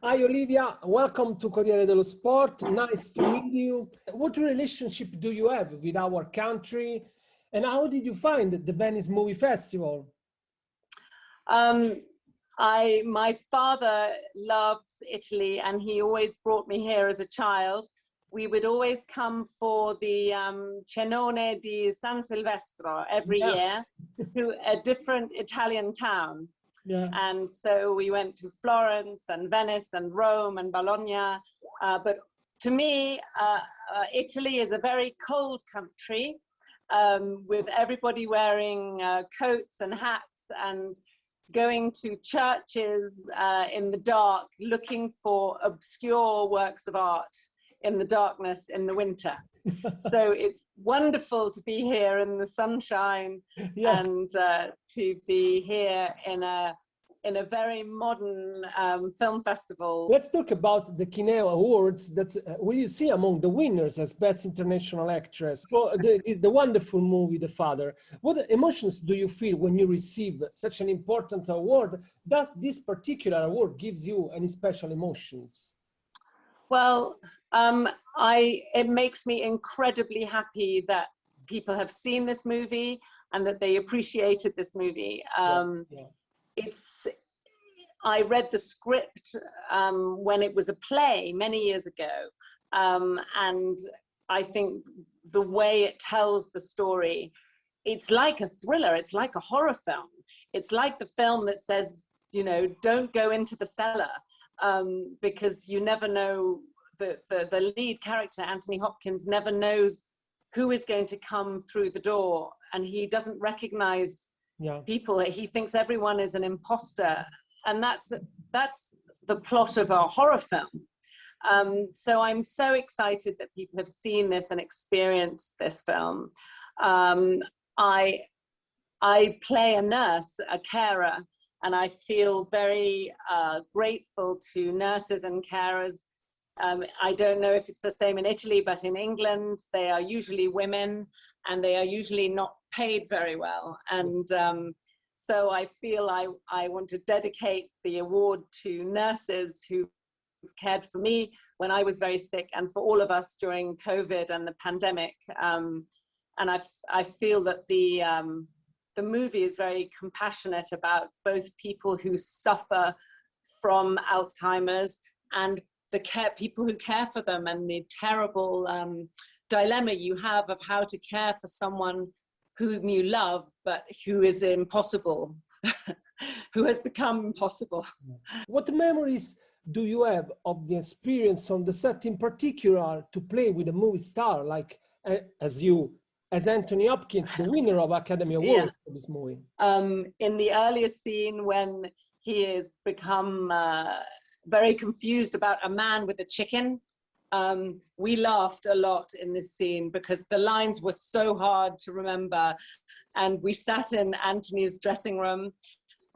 Hi Olivia, welcome to Corriere dello Sport. Nice to meet you. What relationship do you have with our country, and how did you find the Venice Movie Festival? My father loves Italy, and he always brought me here as a child. We would always come for the Cenone di San Silvestro every year to a different Italian town. Yeah. And so we went to Florence and Venice and Rome and Bologna. But to me, Italy is a very cold country with everybody wearing coats and hats and going to churches in the dark, looking for obscure works of art in the darkness in the winter. So it's wonderful to be here in the sunshine and to be here in a very modern film festival. Let's talk about the Kinéo Awards that will you see among the winners as Best International Actress for the wonderful movie, The Father. What emotions do you feel when you receive such an important award? Does this particular award gives you any special emotions? Well, it makes me incredibly happy that people have seen this movie and that they appreciated this movie. I read the script when it was a play many years ago, and I think the way it tells the story, it's like a thriller, it's like a horror film. It's like the film that says, you know, don't go into the cellar, because you never know, the lead character, Anthony Hopkins, never knows who is going to come through the door, and he doesn't recognize people. He thinks everyone is an imposter, and that's the plot of a horror film. So I'm so excited that people have seen this and experienced this film. I play a nurse, a carer, and I feel very grateful to nurses and carers. I don't know if it's the same in Italy, but in England, they are usually women and they are usually not paid very well. And so I feel I want to dedicate the award to nurses who cared for me when I was very sick and for all of us during COVID and the pandemic. And I feel that the movie is very compassionate about both people who suffer from Alzheimer's and people who care for them, and the terrible dilemma you have of how to care for someone whom you love, but who is impossible, who has become impossible. What memories do you have of the experience on the set, in particular to play with a movie star like as Anthony Hopkins, the winner of Academy Award for this movie? In the earlier scene when he has become very confused about a man with a chicken, we laughed a lot in this scene because the lines were so hard to remember, and we sat in Anthony's dressing room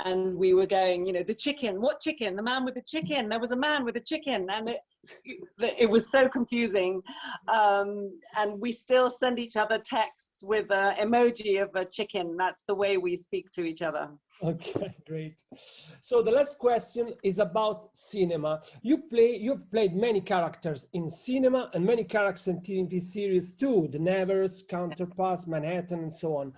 and we were going, you know, the chicken, what chicken? The man with the chicken, there was a man with a chicken, and it was so confusing. And we still send each other texts with an emoji of a chicken. That's the way we speak to each other. Okay, great. So the last question is about cinema. You've played many characters in cinema and many characters in TV series too, The Nevers, Counterparts, Manhattan, and so on.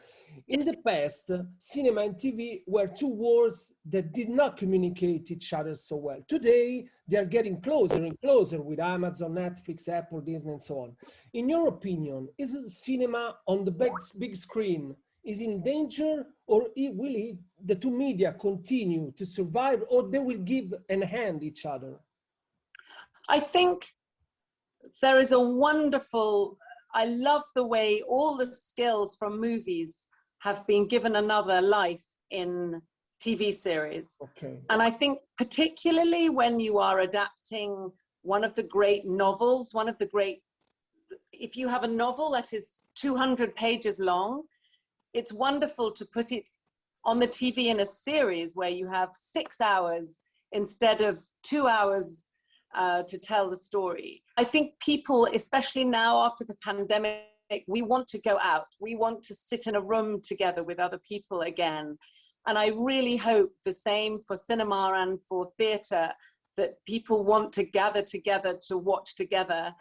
In the past, cinema and TV were two worlds that did not communicate each other so well. Today, they are getting closer and closer with Amazon, Netflix, Apple, Disney, and so on. In your opinion, is cinema on the big screen is in danger, or will the two media continue to survive, or they will give and hand each other? I think there is a wonderful, I love the way all the skills from movies have been given another life in TV series. Okay. And I think particularly when you are adapting one of the great novels, if you have a novel that is 200 pages long, it's wonderful to put it on the TV in a series where you have 6 hours instead of 2 hours to tell the story. I think people, especially now after the pandemic, we want to go out. We want to sit in a room together with other people again. And I really hope the same for cinema and for theatre, that people want to gather together to watch together,